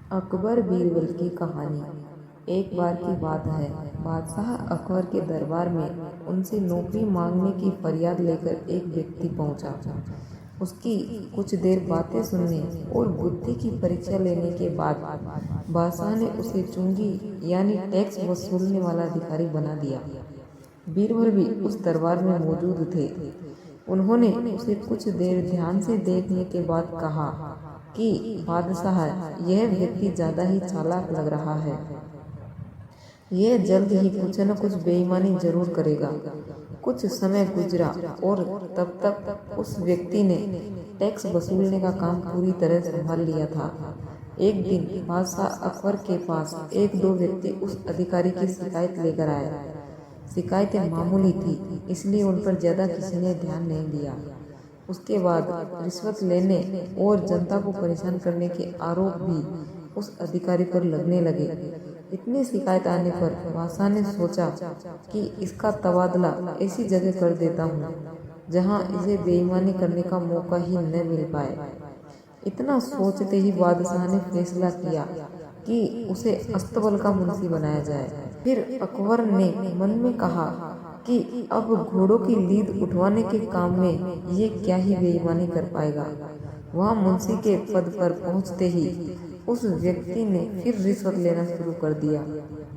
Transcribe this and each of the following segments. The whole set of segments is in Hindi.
अकबर बीरबल की कहानी। एक बार की बात है, बादशाह अकबर के दरबार में उनसे नौकरी मांगने की फरियाद लेकर एक व्यक्ति पहुंचा। उसकी कुछ देर बातें सुनने और बुद्धि की परीक्षा लेने के बाद बादशाह ने उसे चुंगी यानी टैक्स वसूलने वाला अधिकारी बना दिया। बीरबल भी उस दरबार में मौजूद थे। उन्होंने उसे कुछ देर ध्यान से देखने के बाद कहा कि बादशाह, यह व्यक्ति ज्यादा ही चालाक लग रहा है। यह जल्द ही कुछ न कुछ बेईमानी जरूर करेगा। कुछ समय गुजरा और तब तक उस व्यक्ति ने टैक्स वसूलने का काम पूरी तरह संभाल लिया था। एक दिन बादशाह अकबर के पास एक दो व्यक्ति उस अधिकारी की शिकायत लेकर आए। शिकायतें मामूली थी, इसलिए उन पर ज्यादा किसी ने ध्यान नहीं दिया। उसके बाद रिश्वत लेने और जनता को परेशान करने के आरोप भी उस अधिकारी पर लगने लगे। इतनी शिकायत आने पर बादशाह ने सोचा कि इसका तबादला ऐसी जगह कर देता हूँ जहाँ इसे बेईमानी करने का मौका ही न मिल पाए। इतना सोचते ही बादशाह ने फैसला किया कि उसे अस्तबल का मुंशी बनाया जाए। फिर अकबर ने मन में कहा कि अब घोड़ों की लीद उठवाने के काम में ये क्या ही बेईमानी कर पाएगा। वहाँ मुंशी के पद पर पहुँचते ही उस व्यक्ति ने फिर रिश्वत लेना शुरू कर दिया।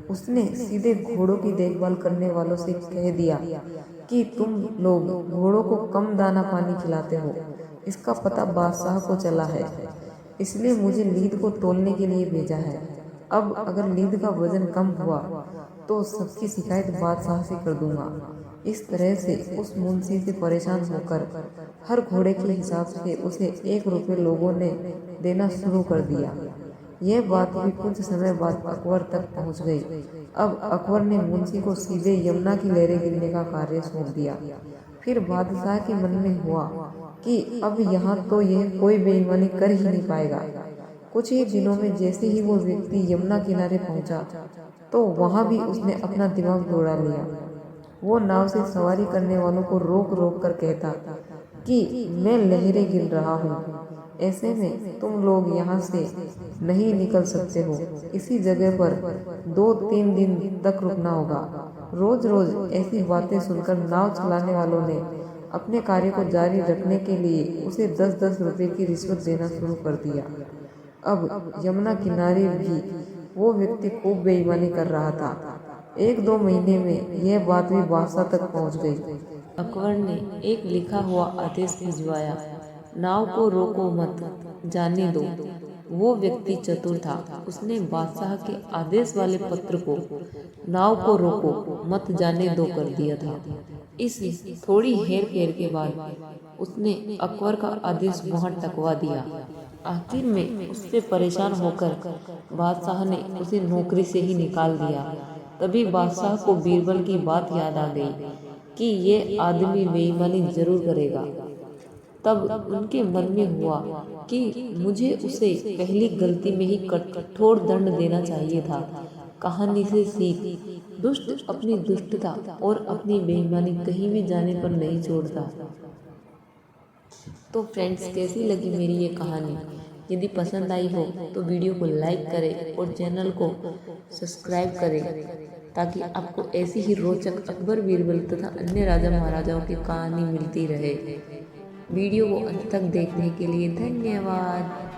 उसने सीधे घोड़ों की देखभाल करने वालों से कह दिया कि तुम लोग घोड़ों को कम दाना पानी खिलाते हो। इसका पता बादशाह को चला है, इसलिए मुझे लीद को तोलने के लिए भेजा है। अब अगर लीद का वजन कम हुआ तो सबकी शिकायत बादशाह से कर दूंगा। इस तरह से उस मुंशी से परेशान होकर हर घोड़े के हिसाब से उसे 1 रुपये लोगों ने देना शुरू कर दिया। यह बात भी कुछ समय बाद अकबर तक पहुंच गई। अब अकबर ने मुंशी को सीधे यमुना की लहरें गिनने का कार्य सौंप दिया। फिर बादशाह के मन में हुआ कि अब यहाँ तो यह कोई बेईमानी कर ही नहीं पाएगा। कुछ ही दिनों में जैसे ही वो व्यक्ति यमुना किनारे पहुंचा तो वहां भी उसने अपना दिमाग दौड़ा लिया। वो नाव से सवारी करने वालों को रोक रोक कर कहता कि मैं लहरें गिन रहा हूँ, ऐसे में तुम लोग यहाँ से नहीं निकल सकते हो। इसी जगह पर 2-3 दिन तक रुकना होगा। रोज रोज ऐसी बातें सुनकर नाव चलाने वालों ने अपने कार्य को जारी रखने के लिए उसे 10-10 रुपए की रिश्वत देना शुरू कर दिया। अब यमुना किनारे भी वो व्यक्ति खूब बेईमानी कर रहा था। 1-2 महीने में यह बात भी बादशाह तक पहुंच गई। अकबर ने एक लिखा हुआ आदेश भिजवाया, नाव को रोको मत, जाने दो। वो व्यक्ति चतुर था। उसने बादशाह के आदेश वाले पत्र को नाव को रोको मत जाने दो कर दिया था। इस थोड़ी हेर फेर के बाद उसने अकबर का आदेश वहां टकवा दिया। आखिर में उससे परेशान होकर बादशाह ने उसे नौकरी से ही निकाल दिया। तभी बादशाह को बीरबल की बात याद आ गई कि ये आदमी बेईमानी जरूर करेगा। तब उनके मन में हुआ कि मुझे उसे पहली गलती में ही कठोर दंड देना चाहिए था। कहानी से सीख, दुष्ट अपनी दुष्टता और अपनी बेईमानी कहीं भी जाने पर नहीं छोड़ता। तो फ्रेंड्स, कैसी लगी मेरी ये कहानी? यदि पसंद आई हो तो वीडियो को लाइक करें और चैनल को सब्सक्राइब करें ताकि आपको ऐसी ही रोचक अकबर बीरबल तथा अन्य राजा महाराजाओं की कहानी मिलती रहे। वीडियो को अंत तक देखने के लिए धन्यवाद।